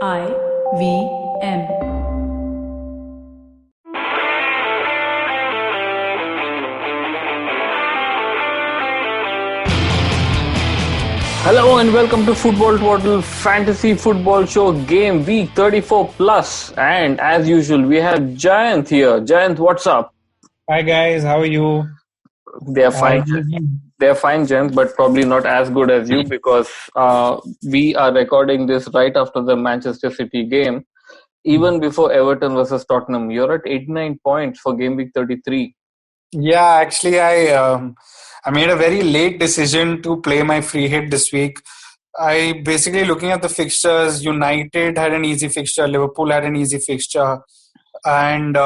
IVM. Hello and welcome to Football Twaddle Fantasy Football Show Game Week 34 Plus. And as usual, we have Jayant here. Jayant, what's up? Hi guys, how are you? They're fine. They're fine, Jayant, but probably not as good as you because we are recording this right after the Manchester City game, even before Everton versus Tottenham. You're at 89 points for Game Week 33. Yeah, actually, I made a very late decision to play my free hit this week. I basically looking at the fixtures. United had an easy fixture. Liverpool had an easy fixture, and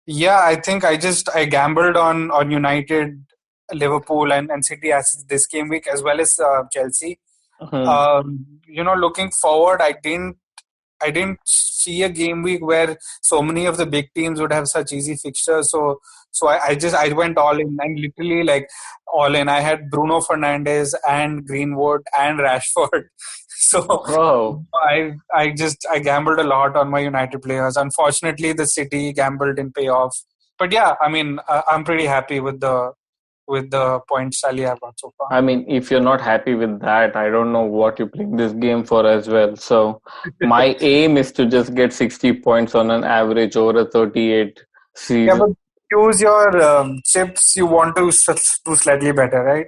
yeah, I think I gambled on United, Liverpool, and City as this game week as well as Chelsea. Looking forward, I didn't see a game week where so many of the big teams would have such easy fixtures. So I went all in and literally like all in. I had Bruno Fernandes and Greenwood and Rashford. So Wow. I gambled a lot on my United players. Unfortunately, the City gamble didn't pay off. But yeah, I mean, I'm pretty happy with the points tally I've got so far. I mean, if you're not happy with that, I don't know what you're playing this game for as well. So my aim is to just get 60 points on an average over a 38 season. Yeah, but choose your chips you want to do slightly better, right?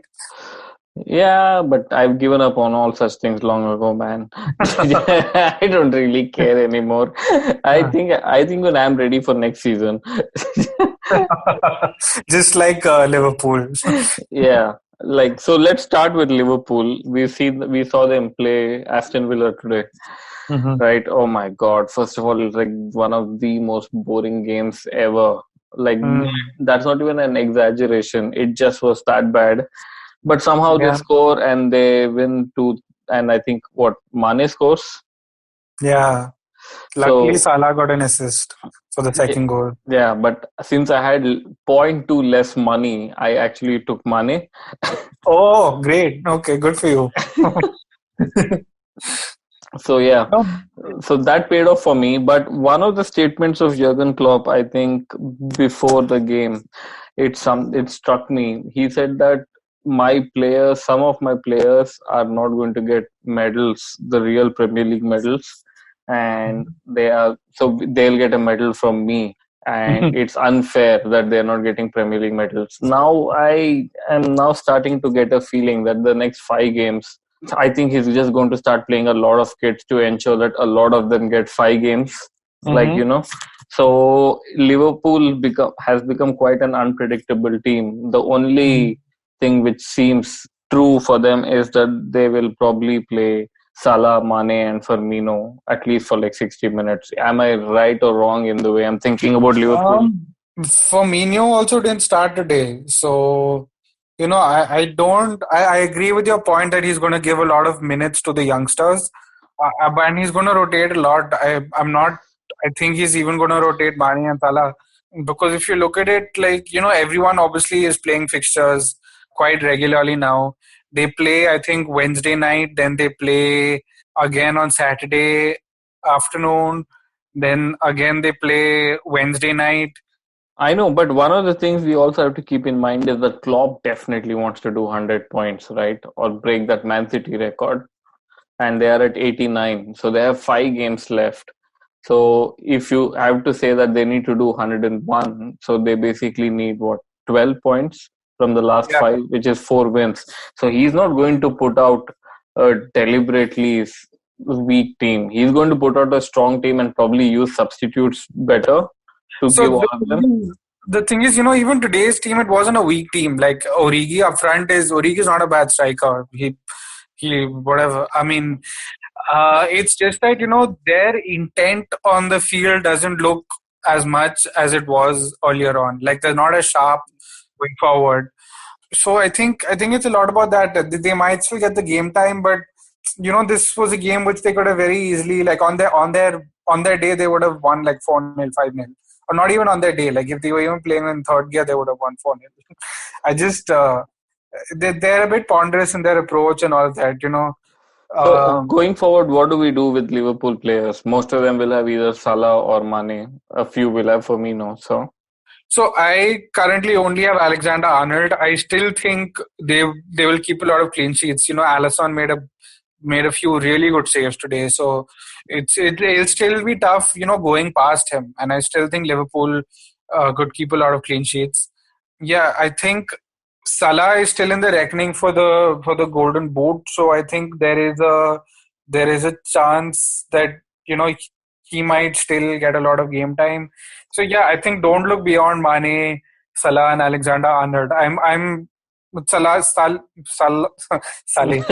Yeah, but I've given up on all such things long ago, man. I don't really care anymore. I think when I'm ready for next season. Just like Liverpool. Yeah, so let's start with Liverpool. We saw them play Aston Villa today. Right? Oh my God. First of all, it's like one of the most boring games ever. That's not even an exaggeration. It just was that bad. But somehow they score and they win and I think Mane scores? Yeah. Luckily, Salah got an assist for the second goal. Yeah, but since I had 0.2 less money, I actually took Mane. Oh, great. Okay, good for you. So yeah, so that paid off for me. But one of the statements of Jurgen Klopp, I think, before the game, it struck me. He said that some of my players are not going to get medals, the real Premier League medals, and they'll get a medal from me. And it's unfair that they're not getting Premier League medals. Now I am starting to get a feeling that the next 5 games, I think he's just going to start playing a lot of kids to ensure that a lot of them get 5 games. So Liverpool has become quite an unpredictable team. The only thing which seems true for them is that they will probably play Salah, Mane and Firmino at least for like 60 minutes. Am I right or wrong in the way I'm thinking about Liverpool? Firmino also didn't start today. So, I agree with your point that he's going to give a lot of minutes to the youngsters. And he's going to rotate a lot. I think he's even going to rotate Mane and Salah. Because if you look at it, everyone obviously is playing fixtures quite regularly now. They play, I think, Wednesday night, then they play again on Saturday afternoon, then again they play Wednesday night. I know, but one of the things we also have to keep in mind is that Klopp definitely wants to do 100 points, right? Or break that Man City record. And they are at 89. So they have 5 games left. So if you have to say that they need to do 101, so they basically need 12 points from the last 5, which is 4 wins. So he's not going to put out a deliberately weak team. He's going to put out a strong team and probably use substitutes better to give all of them. The thing is, even today's team, it wasn't a weak team. Like Origi up front Origi is not a bad striker. He whatever. I mean, it's just that, their intent on the field doesn't look as much as it was earlier on. Like they're not as sharp going forward. So I think it's a lot about that. They might still get the game time, but this was a game which they could have very easily, like on their day, they would have won like 4-0, 5-0. Or not even on their day. Like if they were even playing in third gear, they would have won 4-0. I just they're a bit ponderous in their approach and all of that. So Uh, going forward, what do we do with Liverpool players? Most of them will have either Salah or Mane. A few will have Firmino. So so I currently only have Alexander Arnold. I still think they will keep a lot of clean sheets. Alisson made a few really good saves today. So it'll still be tough, going past him. And I still think Liverpool could keep a lot of clean sheets. Yeah, I think Salah is still in the reckoning for the Golden Boot. So I think there is a chance that he might still get a lot of game time. So yeah, I think don't look beyond Mane, Salah, and Alexander Arnold. I'm Salah, Saleh.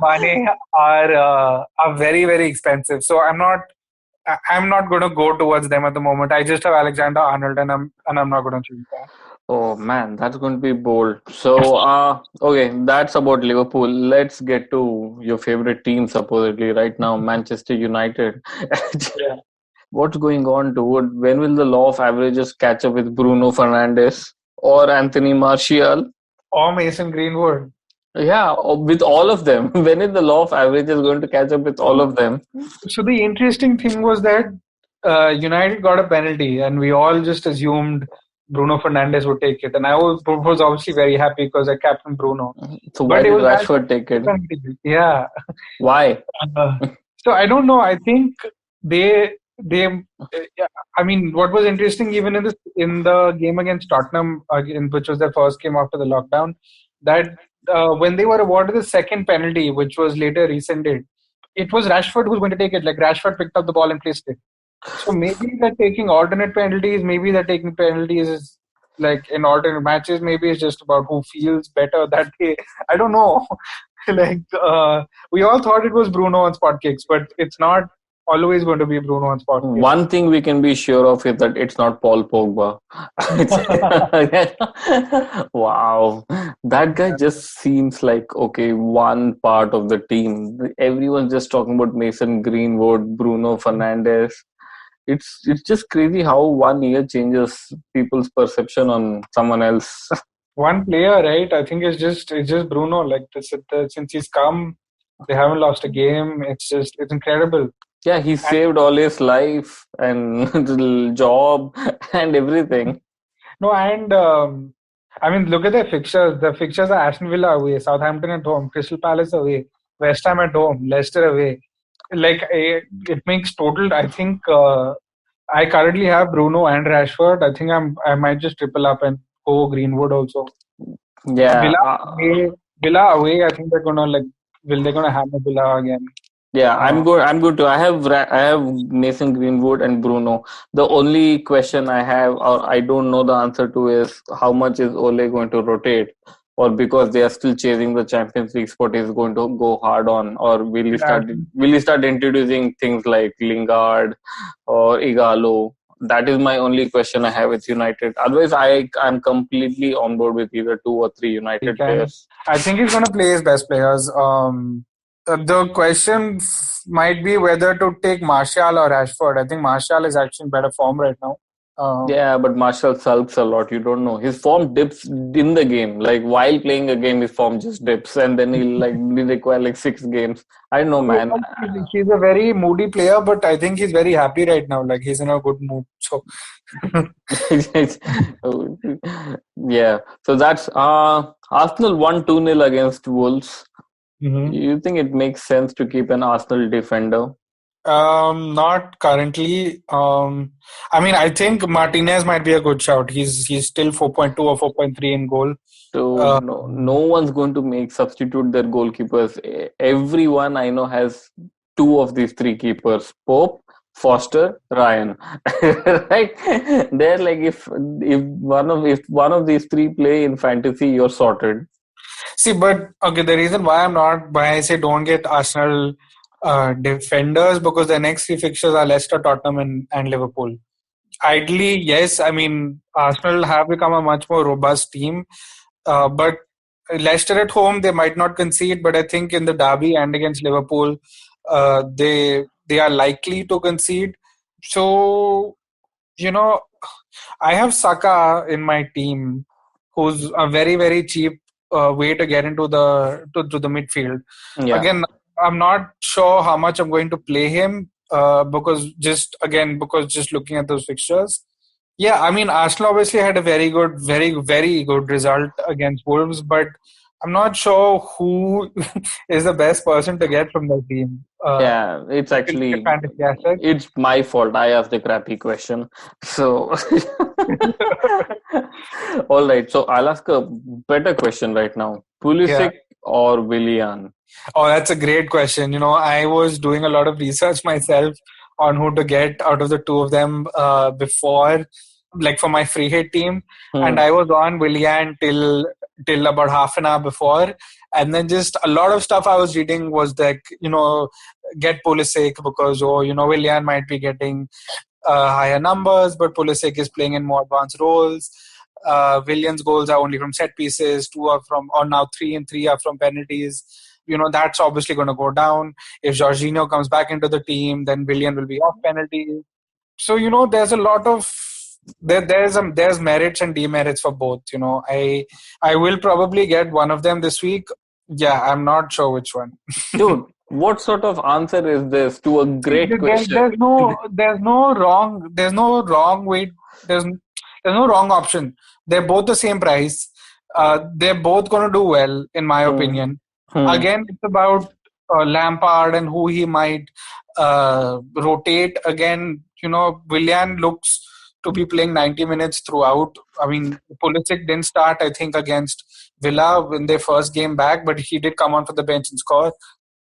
Mane are very very expensive. So I'm not going to go towards them at the moment. I just have Alexander Arnold, and I'm not going to choose that. Oh man, that's going to be bold. So, okay, that's about Liverpool. Let's get to your favorite team, supposedly, right now, Manchester United. Yeah. What's going on, dude? When will the law of averages catch up with Bruno Fernandes or Anthony Martial? Or Mason Greenwood. Yeah, with all of them. When is the law of averages going to catch up with all of them? So the interesting thing was that United got a penalty, and we all just assumed Bruno Fernandes would take it, and I was obviously very happy because I captained Bruno. So, why But it did was Rashford take it? penalty. Yeah. Why? Uh, so I don't know. I think yeah, I mean, what was interesting even in the game against Tottenham, which was their first game after the lockdown, that when they were awarded the second penalty, which was later rescinded, it was Rashford who was going to take it. Like Rashford picked up the ball and placed it. So maybe they're taking alternate penalties. Maybe they're taking penalties like in alternate matches. Maybe it's just about who feels better that day. I don't know. like we all thought it was Bruno on spot kicks, but it's not always going to be Bruno on spot kicks. One thing we can be sure of is that it's not Paul Pogba. Wow. That guy just seems like, okay, one part of the team. Everyone's just talking about Mason Greenwood, Bruno Fernandes. It's just crazy how 1 year changes people's perception on someone else. One player, right? I think it's just Bruno. Like since he's come, they haven't lost a game. It's incredible. Yeah, he And saved all his life and job and everything. no, and I mean, look at their fixtures. The fixtures are Aston Villa away, Southampton at home, Crystal Palace away, West Ham at home, Leicester away. Like it makes total. I think I currently have Bruno and Rashford. I think I might just triple up and go Greenwood also. Yeah, Villa away, Villa away. I think they're gonna will they gonna hammer Villa again? yeah, Uh, I'm good. I'm good too. I have Mason Greenwood and Bruno. The only question I have, or I don't know the answer to, is how much is Ole going to rotate, or because they are still chasing the Champions League spot, is going to go hard on, or yeah, will he start introducing things like Lingard or Igalo? That is my only question I have with United. Otherwise, I'm completely on board with either two or three he United can. players. I think he's gonna play his best players. The question might be whether to take Martial or Rashford. I think Martial is actually in better form right now. Um, Yeah, but Marshall sulks a lot. You don't know. His form dips in the game. Like while playing a game, his form just dips, and then he'll require like 6 games. I don't know, man. he's a very moody player, but I think he's very happy right now. Like he's in a good mood. So Yeah. So that's Arsenal won 2-0 against Wolves. Mhm. You think it makes sense to keep an Arsenal defender? Not currently. I mean, I think Martinez might be a good shout. He's still 4.2 or 4.3 in goal. So Uh, no one's going to make substitute their goalkeepers. Everyone I know has two of these three keepers: Pope, Foster, Ryan. Right? They're like, if one of these three play in fantasy, you're sorted. See, but okay, the reason why I say don't get Arsenal defenders because the next three fixtures are Leicester, Tottenham, and Liverpool. Ideally, yes. I mean, Arsenal have become a much more robust team, but Leicester at home they might not concede, but I think in the derby and against Liverpool, they are likely to concede. So you know, I have Saka in my team, who's a very very cheap way to get into the midfield. Yeah. Again, I'm not sure how much I'm going to play him because just looking at those fixtures. Yeah, I mean Arsenal obviously had a very good result against Wolves, but I'm not sure who is the best person to get from the team. Yeah, it's If you look at actually fantasy assets. it's my fault. I asked the crappy question. So all right, so I'll ask a better question right now. Yeah. Pulisic or Willian? Oh, that's a great question. I was doing a lot of research myself on who to get out of the two of them before, like for my free hit team, and Hmm. I was on Willian till about half an hour before, and then just a lot of stuff I was reading was like get Pulisic because Willian might be getting higher numbers, but Pulisic is playing in more advanced roles. Willian's goals are only from set pieces, two are from, or now three and three are from penalties. That's obviously going to go down. If Jorginho comes back into the team, then Willian will be off penalties. So there's a lot of there's merits and demerits for both. I will probably get one of them this week. Yeah, I'm not sure which one. Dude, what sort of answer is this to a See, great question? there's no wrong way. There's no wrong option. They're both the same price. They're both going to do well, in my Hmm. opinion. Hmm. Again, it's about Lampard and who he might rotate. Again, Willian looks to be playing 90 minutes throughout. I mean, Pulisic didn't start, I think, against Villa in their first game back, but he did come on for the bench and score.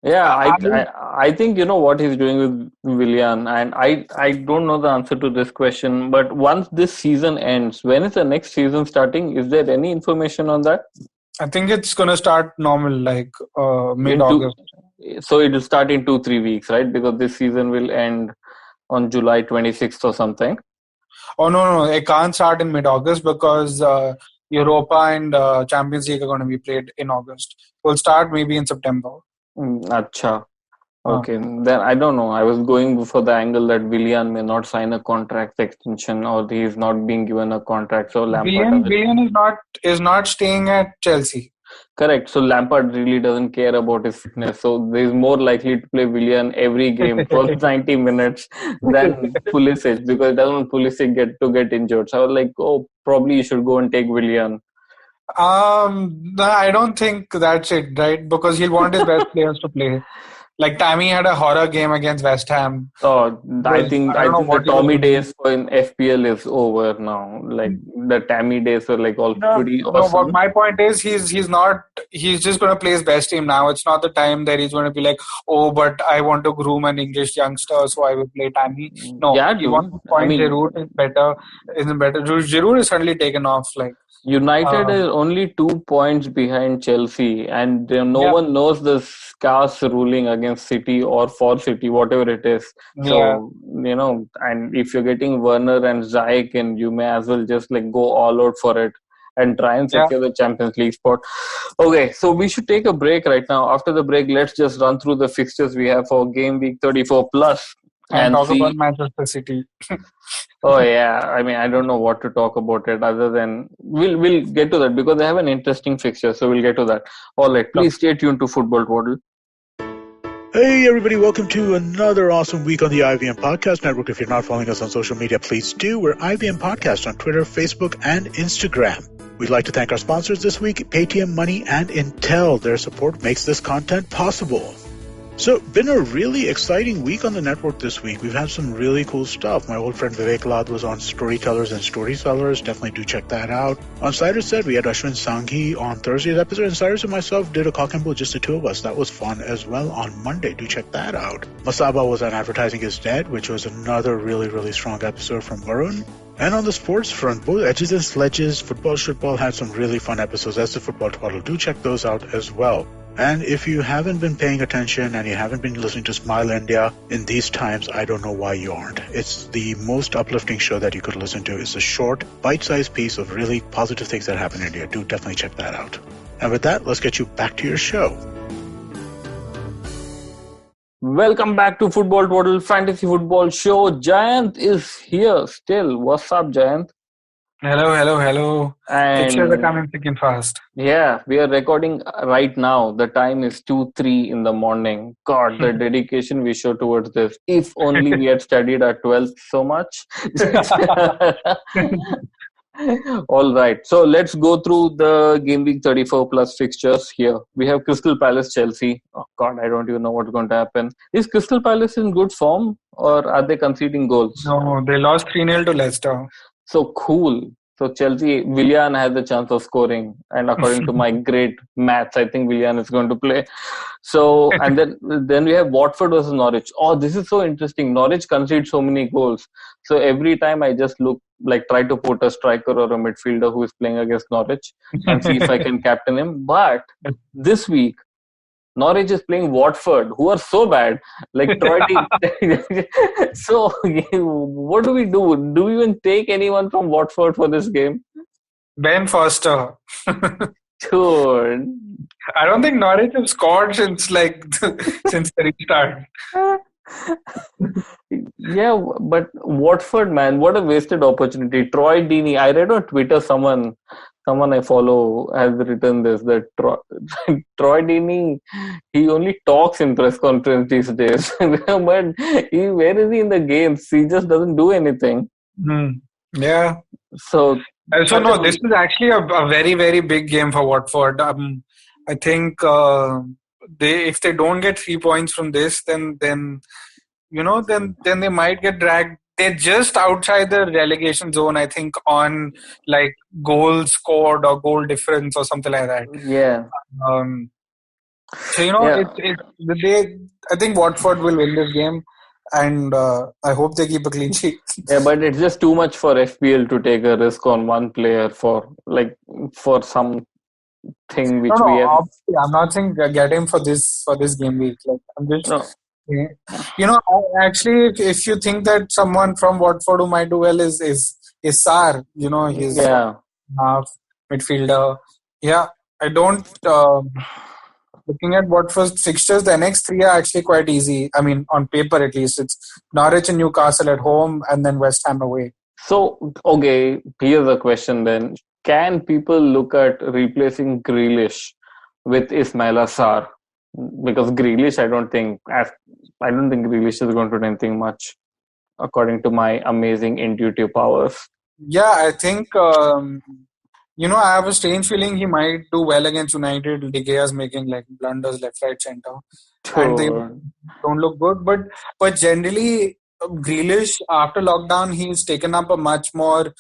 Yeah, I, I think you know what he's doing with Willian, and I don't know the answer to this question. But once this season ends, when is the next season starting? Is there any information on that? I think it's going to start normal, like In two, mid-August. so it will start in 2 3 weeks, right? Because this season will end on July 26th or something. Oh no, it can't start in mid-August because Europa and Champions League are going to be played in August. We'll start maybe in September. Acha. Uh, Okay, then I don't know. I was going for the angle that Willian may not sign a contract extension or he is not being given a contract, so Lampard doesn't. Willian is not staying at Chelsea. Correct. So Lampard really doesn't care about his fitness. So he's more likely to play Willian every game for 90 minutes than Pulisic because it doesn't want Pulisic get injured. So I was like, oh, probably you should go and take Willian. No, I don't think that's it, right? Because he'll want his best players to play. Like Tammy had a horror game against West Ham. Oh, I think I don't know the what he was Tommy doing. days in FPL is over now. Like the Tammy days were like all No, pretty no. But awesome. my point is, he's not. He's just going to play his best team now. It's not the time that he's going to be like, oh, but I want to groom an English youngster, so I will play Tammy. No, Yeah, he wants dude. to I point mean, Giroud is better. Isn't better. Giroud is suddenly taken off. Like, United um, is only 2 points behind Chelsea, and no yeah, one knows the scarce ruling against City or for City, whatever it is. yeah, So, and if you're getting Werner and Ziyech in, you may as well just like go all out for it and try and yeah. secure the Champions League spot. Okay, so we should take a break right now. After the break, let's just run through the fixtures we have for game week 34 plus And and talk about see. Manchester City. Oh yeah, I mean I don't know what to talk about it other than we'll get to that because they have an interesting fixture, so we'll get to that. All right, So, please stay tuned to Football Twaddle. Hey everybody, welcome to another awesome week on the IVM Podcast Network. If you're not following us on social media, please do. We're IVM Podcast on Twitter, Facebook, and Instagram. We'd like to thank our sponsors this week, Paytm Money and Intel. Their support makes this content possible. So, been a really exciting week on the network this week. We've had some really cool stuff. My old friend Vivek Lad was on Storytellers and Story Sellers. Definitely do check that out. On Cyrus Said, we had Ashwin Sanghi on Thursday's episode, and Cyrus and myself did a cock and bull, just the two of us. That was fun as well on Monday. Do check that out. Masaba was on Advertising is Dead, which was another really, really strong episode from Varun. And on the sports front, both Edges and Sledges, Football Shitball had some really fun episodes. That's the Football Twaddle. Do check those out as well. And if you haven't been paying attention and you haven't been listening to Smile India in these times, I don't know why you aren't. It's the most uplifting show that you could listen to. It's a short, bite-sized piece of really positive things that happen in India. Do definitely check that out. And with that, let's get you back to your show. Welcome back to Football Twaddle Fantasy Football Show. Jayant is here still. What's up, Jayant? Hello. Fixtures are And coming thick and fast. yeah, we are recording right now. The time is 2-3 in the morning. God, the dedication we show towards this. If only we had studied our 12th so much. All right. So let's go through the game week 34 plus fixtures here. We have Crystal Palace Chelsea. Oh God, I don't even know what's going to happen. Is Crystal Palace in good form or are they conceding goals? No, they lost 3-0 to Leicester. So cool. So Chelsea, Willian has a chance of scoring, and according to my great maths, I think Willian is going to play. So and then we have Watford versus Norwich. Oh, this is so interesting. Norwich concede so many goals. So every time I just try to put a striker or a midfielder who is playing against Norwich and see if I can captain him. But this week Norwich is playing Watford, who are so bad. Like Troy. So what do we do? Do we even take anyone from Watford for this game? Ben Foster. Dude. I don't think Norwich have scored since since the restart. Yeah, but Watford, man, what a wasted opportunity. Troy Deeney. I read on Twitter someone I follow has written this, that Troy Deeney, he only talks in press conference these days. But where is he in the games? He just doesn't do anything. Yeah. So no, this is actually a very, very big game for Watford. I think if they don't get 3 points from this, then they might get dragged. They're just outside the relegation zone, I think, on like goals scored or goal difference or something like that. Yeah. I think Watford will win this game, and I hope they keep a clean sheet. Yeah, but it's just too much for FPL to take a risk on one player for some thing which we have. Obviously, I'm not saying get him for this game week. I'm just. No. Actually, if you think that someone from Watford who might do well is Saru, he's half midfielder. Yeah, I don't. Looking at Watford's fixtures, the next 3 are actually quite easy. I mean, on paper at least, it's Norwich and Newcastle at home, and then West Ham away. So, okay, here's a question then: can people look at replacing Grealish with Ismaila Sarr? Because Grealish, I don't think Grealish is going to do anything much, according to my amazing intuitive powers. Yeah, I think I have a strange feeling he might do well against United. De Gea's making blunders left, right, center, and they don't look good. But generally, Grealish after lockdown, he's taken up a much more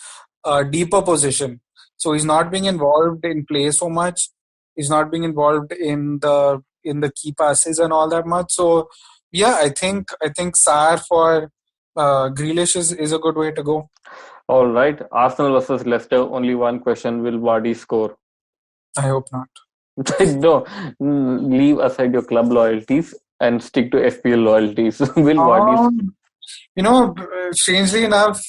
deeper position. So he's not being involved in play so much. He's not being involved in the key passes and all that much. So yeah, I think Sarr for Grealish is a good way to go. All right, Arsenal versus Leicester. Only one question: will Vardy score? I hope not. No, leave aside your club loyalties and stick to FPL loyalties. Will Vardy? Strangely enough,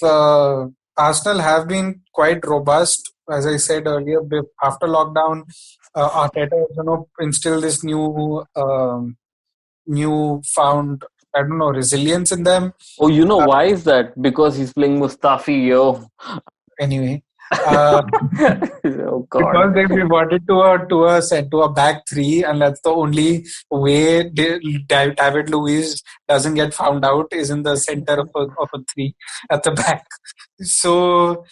Arsenal have been quite robust. As I said earlier, after lockdown, Arteta, instilled this newfound, resilience in them. Oh, why is that? Because he's playing Mustafi, yo. Anyway. Oh God. Because they reverted to a back 3, and that's the only way David Luiz doesn't get found out is in the center of a 3 at the back. So,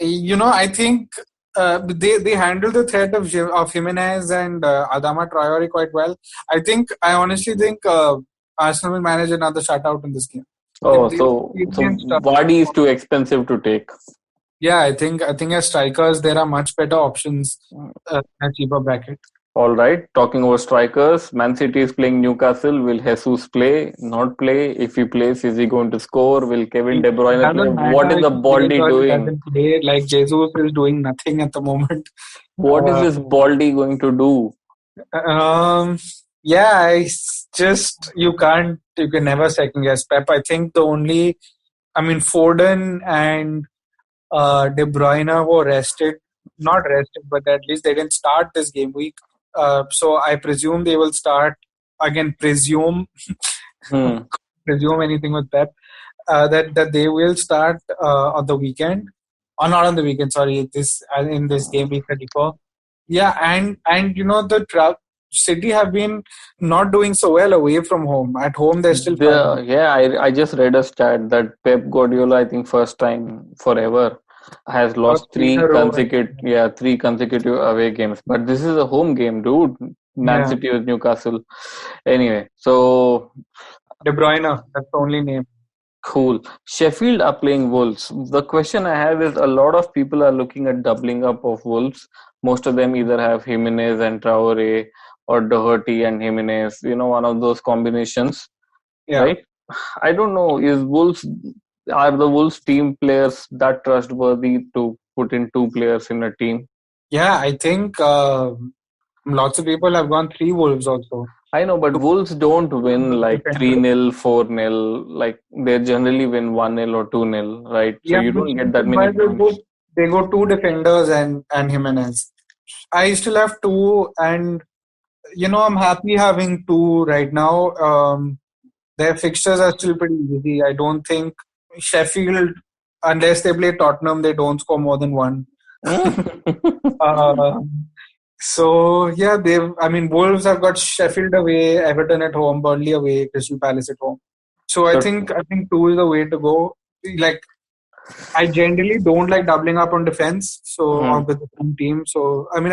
I think they handle the threat of Jimenez and Adama Traore quite well. I honestly think Arsenal will manage another shutout in this game. So Vardy is too expensive to take. Yeah, I think as strikers there are much better options at cheaper bracket. All right. Talking about strikers, Man City is playing Newcastle. Will Jesus play? Not play? If he plays, is he going to score? Will Kevin De Bruyne play? What is the Baldy doing? Like Jesus is doing nothing at the moment. What is this Baldy going to do? Yeah, it's just you can never second guess Pep. I think Foden and De Bruyne were not rested, but at least they didn't start this game week. So I presume they will start again. Presume anything with Pep that they will start on the weekend. not on the weekend. Sorry, this in this game week 34. Yeah, and the City have been not doing so well away from home. At home, they're still fighting. I just read a stat that Pep Guardiola, I think first time forever, has Lost lost three in a row. three consecutive away games. But this is a home game, dude. Man Yeah, City with Newcastle. Anyway, so De Bruyne. That's the only name. cool. Sheffield are playing Wolves. The question I have is a lot of people are looking at doubling up of Wolves. Most of them either have Jimenez and Traore or Doherty and Jimenez, one of those combinations, Yeah. right? I don't know. Are the Wolves team players that trustworthy to put in two players in a team? Yeah, I think lots of people have gone 3 Wolves also. I know, but Wolves don't win like 3-0, 4-0. Like they generally win 1-0 or 2-0, right? So Yeah, you don't get that many points. they go 2 defenders and Jimenez. I still have 2, and I'm happy having 2 right now. Their fixtures are still pretty easy. I don't think Sheffield, unless they play Tottenham, they don't score more than 1. Uh, so yeah, Wolves have got Sheffield away, Everton at home, Burnley away, Crystal Palace at home. So I think 2 is the way to go. Like, I generally don't like doubling up on defense, or with the same team. So I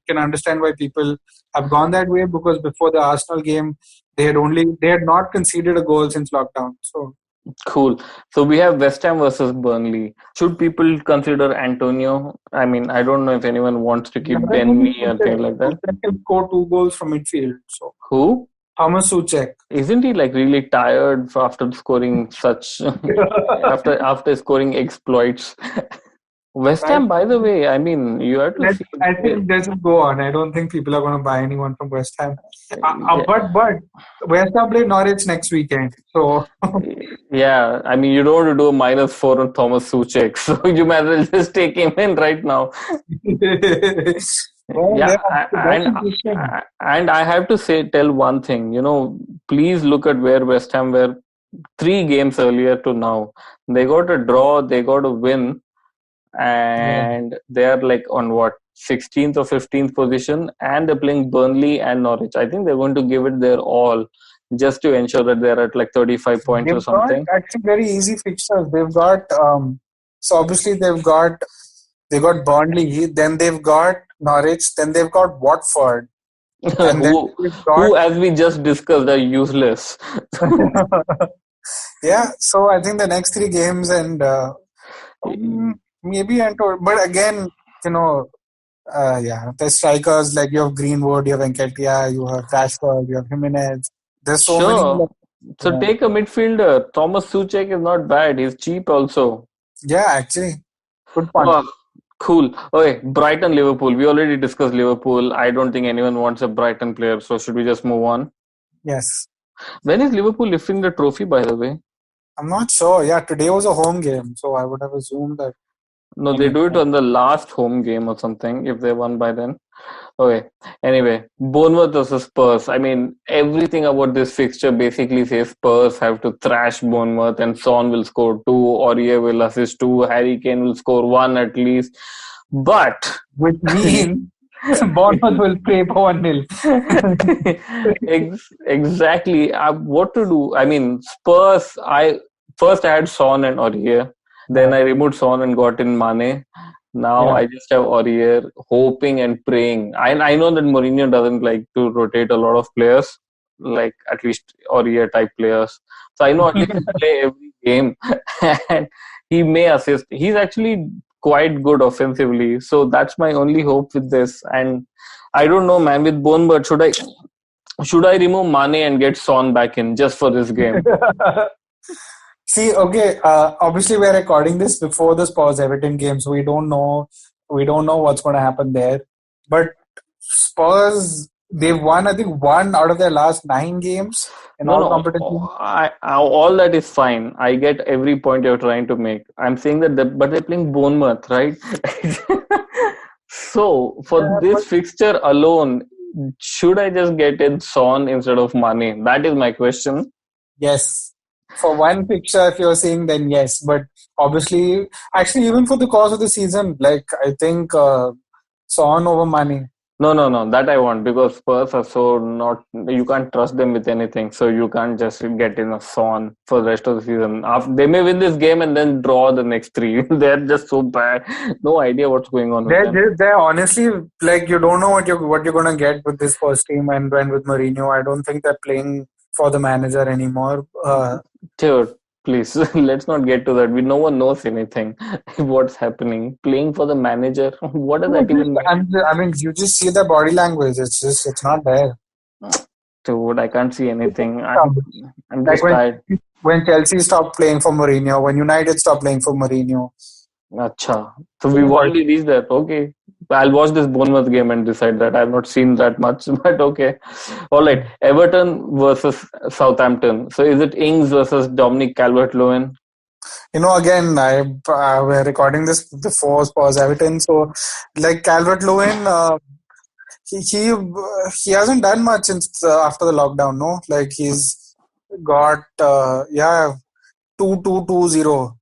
can understand why people have gone that way, because before the Arsenal game, they had not conceded a goal since lockdown. So Cool. So we have West Ham versus Burnley. Should people consider Antonio? I mean, I don't know if anyone wants to keep Ben Mee or things like that. Souček can score 2 goals from midfield. So Who? Thomas Souček. Isn't he like really tired after scoring such after scoring exploits? West Ham, by the way, I mean, you have to see. I think this will go on. I don't think people are going to buy anyone from West Ham. But West Ham play Norwich next weekend. So yeah, I mean, you don't want to do a -4 on Thomas Souček, so you might as well just take him in right now. And I have to tell one thing. Please look at where West Ham were 3 games earlier to now. They got a draw, they got a win, and they're like on what 16th or 15th position, and they're playing Burnley and Norwich. I think they're going to give it their all just to ensure that they're at like 35 points or something. Actually, very easy fixtures. They've got so obviously they got Burnley, then they've got Norwich, then they've got Watford. who, as we just discussed, are useless. Yeah, so I think the next 3 games, and maybe but again, the strikers, like you have Greenwood, you have Nketiah, you have Rashford, you have Jimenez. There's so many. So take a midfielder. Thomas Souček is not bad. He's cheap also. Yeah, actually. Good point. Oh, cool. Okay, Brighton, Liverpool. We already discussed Liverpool. I don't think anyone wants a Brighton player. So should we just move on? Yes. When is Liverpool lifting the trophy, by the way? I'm not sure. Yeah, today was a home game. So I would have assumed that. No, they do it on the last home game or something if they won by then. Okay. Anyway, Bournemouth versus Spurs. I mean, everything about this fixture basically says Spurs have to thrash Bournemouth, and Son will score 2, Aurier will assist 2, Harry Kane will score 1 at least. But which means Bournemouth will play 1-0. Exactly. What to do? I mean, Spurs. I had Son and Aurier. Then I removed Son and got in Mane. Now I just have Aurier, hoping and praying. I know that Mourinho doesn't like to rotate a lot of players, like at least Aurier type players. So I know at least he'll play every game, and he may assist. He's actually quite good offensively. So that's my only hope with this. And I don't know, man. With Bournemouth, should I remove Mane and get Son back in just for this game? See, okay. Obviously, we're recording this before the Spurs Everton game, so we don't know what's going to happen there. But Spurs, they've won, I think, 1 out of their last 9 games in all competitions. All that is fine. I get every point you're trying to make. I'm saying that, but they're playing Bournemouth, right? So for this fixture alone, should I just get in Son instead of Mane? That is my question. Yes. For one fixture, if you're saying, then yes. But obviously, actually, even for the course of the season, like I think Son over Mane. No. That I want, because Spurs are so not. You can't trust them with anything. So you can't just get in a Son for the rest of the season. They may win this game and then draw the next three. They're just so bad. No idea what's going on with them. They're honestly, like, you don't know what you're gonna get with this first team, and with Mourinho, I don't think they're playing for the manager anymore. Dude, please, let's not get to that. No one knows anything. What's happening? Playing for the manager? What does that even mean? I mean, you just see the body language. It's not there. Dude, I can't see anything. I'm just tired. When Chelsea stopped playing for Mourinho, when United stopped playing for Mourinho. Acha. So we've already reached that. Okay. I'll watch this Bournemouth game and decide that. I've not seen that much, but okay. All right. Everton versus Southampton. So is it Ings versus Dominic Calvert-Lewin? Again, we're recording this before Spurs Everton. So, like, Calvert-Lewin, he hasn't done much since after the lockdown, no? Like, he's got, 2-2-2-0.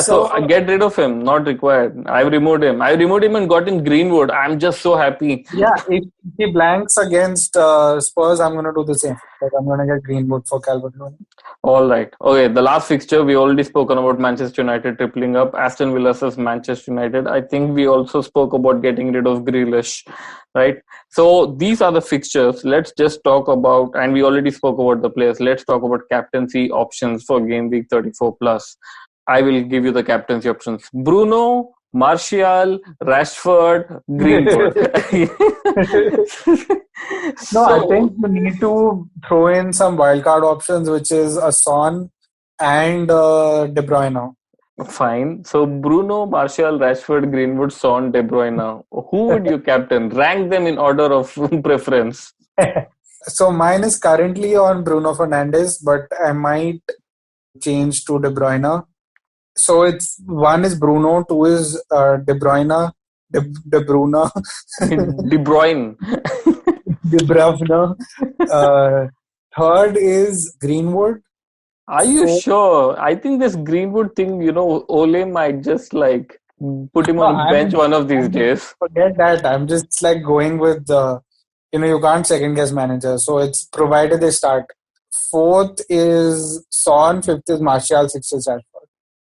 So get rid of him. Not required. I've removed him. I removed him and got in Greenwood. I'm just so happy. Yeah, if he blanks against Spurs, I'm going to do the same. Like, I'm going to get Greenwood for Calvert-Lewin. All right. Okay, the last fixture, we already spoken about Manchester United tripling up. Aston Villa versus Manchester United. I think we also spoke about getting rid of Grealish, right? So these are the fixtures. Let's just talk about, and we already spoke about the players. Let's talk about captaincy options for game week 34 plus. I will give you the captaincy options. Bruno, Martial, Rashford, Greenwood. I think we need to throw in some wildcard options, which is a Son and De Bruyne. Fine. So Bruno, Martial, Rashford, Greenwood, Son, De Bruyne. Who would you captain? Rank them in order of preference. So mine is currently on Bruno Fernandes, but I might change to De Bruyne. So it's one is Bruno, two is De Bruyne, De Bruyne, De Bruyne, De Bruyne. Third is Greenwood. Are you sure? I think this Greenwood thing, Ole might just like put him on bench one of these days. Forget that. I'm just like going with the, you can't second guess manager. So it's provided they start. Fourth is Son, fifth is Martial, sixth is Rashford.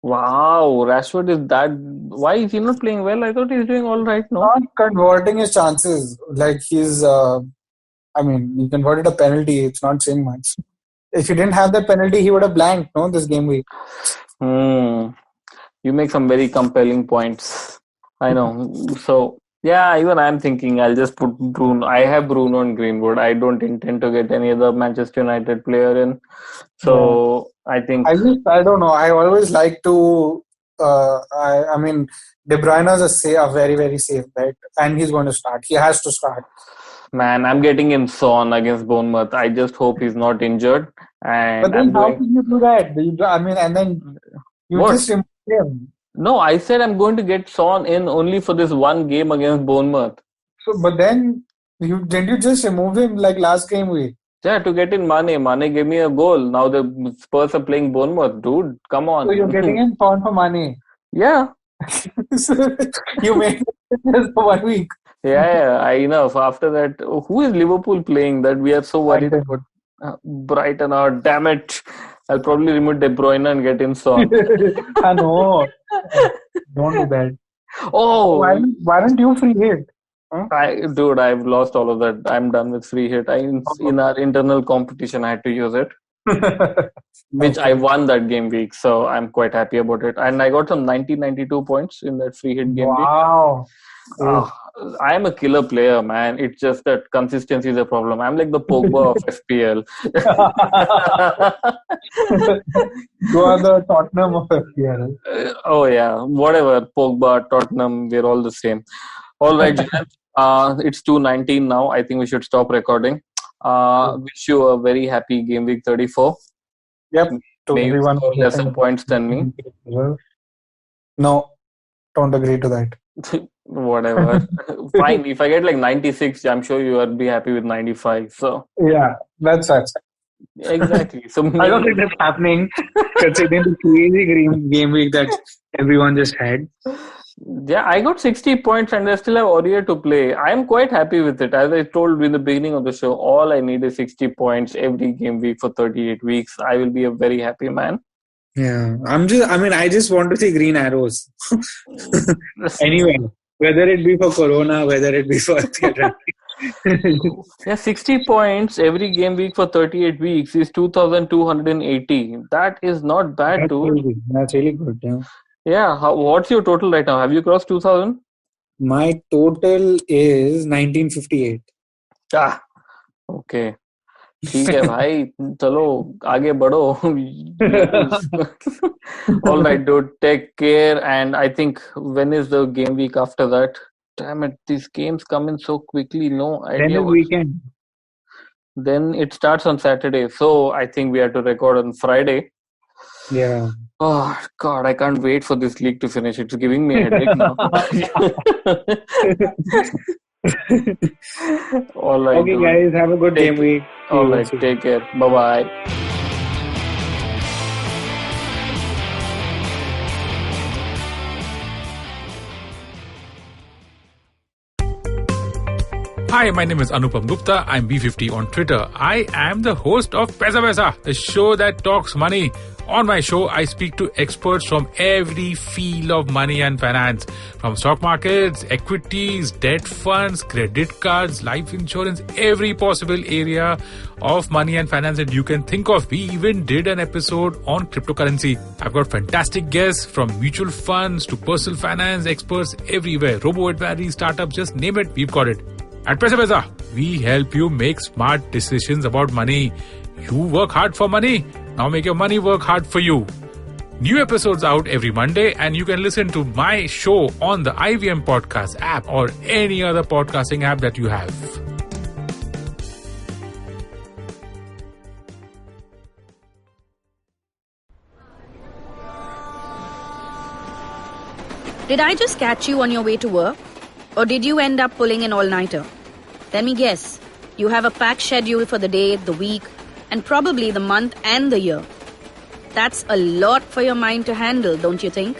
Wow, Rashford is that. Why is he not playing well? I thought he's doing all right. No, not converting his chances. Like he's, he converted a penalty. It's not saying much. If he didn't have that penalty, he would have blanked. No, this game week. You make some very compelling points. I know. So yeah, even I'm thinking I'll just put Bruno. I have Bruno and Greenwood. I don't intend to get any other Manchester United player in. So I think I don't know. I always like to. De Bruyne is a very, very safe bet, and he's going to start. He has to start. Man, I'm getting in Son against Bournemouth. I just hope he's not injured. But then how can you do that? And then you just remove him. No, I said I'm going to get Son in only for this one game against Bournemouth. So, but then didn't you just remove him like last game week? Yeah, to get in Mane. Mane gave me a goal. Now the Spurs are playing Bournemouth. Dude, come on. So you're getting in Son for Mane? Yeah. You made it for 1 week. Yeah, I know. So after that, who is Liverpool playing that we are so worried about? Brighton. Oh, damn it. I'll probably remove De Bruyne and get in Son. I know. Don't do that. Oh. Why don't you free hit? Huh? I've lost all of that. I'm done with free hit. In our internal competition, I had to use it. Which I won that game week. So I'm quite happy about it. And I got some 92 points in that free hit game week. Wow. I am a killer player, man. It's just that consistency is a problem. I'm like the Pogba of FPL. You are the Tottenham of FPL. Oh yeah, whatever. Pogba, Tottenham, we're all the same. All right, Jayant. It's 2:19 now. I think we should stop recording. Wish you a very happy game week 34. Yep. May you score lesser points than me. No, don't agree to that. Whatever. Fine. If I get like 96, I'm sure you will be happy with 95. So yeah, that's Exactly. So I don't think that's happening considering the crazy game week that everyone just had. yeah, I got 60 points and I still have Warrior to play. I'm quite happy with it. As I told in the beginning of the show, all I need is 60 points every game week for 38 weeks. I will be a very happy man. Yeah, I just want to see green arrows. Anyway, whether it be for Corona, whether it be for yeah, 60 points every game week for 38 weeks is 2,280. That is not bad, too. That's really good. Yeah. Yeah, what's your total right now? Have you crossed 2,000? My total is 1958. Ah, okay. ठीक है भाई चलो आगे बढ़ो all right dude, take care. And I think when is the game week after that? Damn it, these games come in so quickly. No idea. Then is weekend. Then it starts on Saturday, so I think we have to record on Friday. Yeah. Oh God, I can't wait for this league to finish. It's giving me a headache now. All right. Okay, dude. guys, have a good game week. All right, take care. Bye-bye. Hi, my name is Anupam Gupta. I'm B50 on Twitter. I am the host of Paisa Vaisa, the show that talks money. On my show, I speak to experts from every field of money and finance, from stock markets, equities, debt funds, credit cards, life insurance, every possible area of money and finance that you can think of. We even did an episode on cryptocurrency. I've got fantastic guests from mutual funds to personal finance experts everywhere. Robo-advisory, startups, just name it, we've got it. At Paisa Vaisa, we help you make smart decisions about money. You work hard for money. Now make your money work hard for you. New episodes out every Monday, and you can listen to my show on the IVM Podcast app or any other podcasting app that you have. Did I just catch you on your way to work? Or did you end up pulling an all-nighter? Let me guess. You have a packed schedule for the day, the week, and probably the month and the year. That's a lot for your mind to handle, don't you think?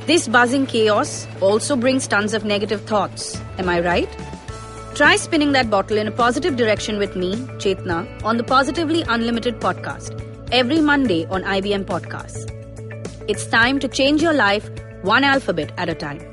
This buzzing chaos also brings tons of negative thoughts. Am I right? Try spinning that bottle in a positive direction with me, Chetna, on the Positively Unlimited podcast, every Monday on IBM Podcasts. It's time to change your life one alphabet at a time.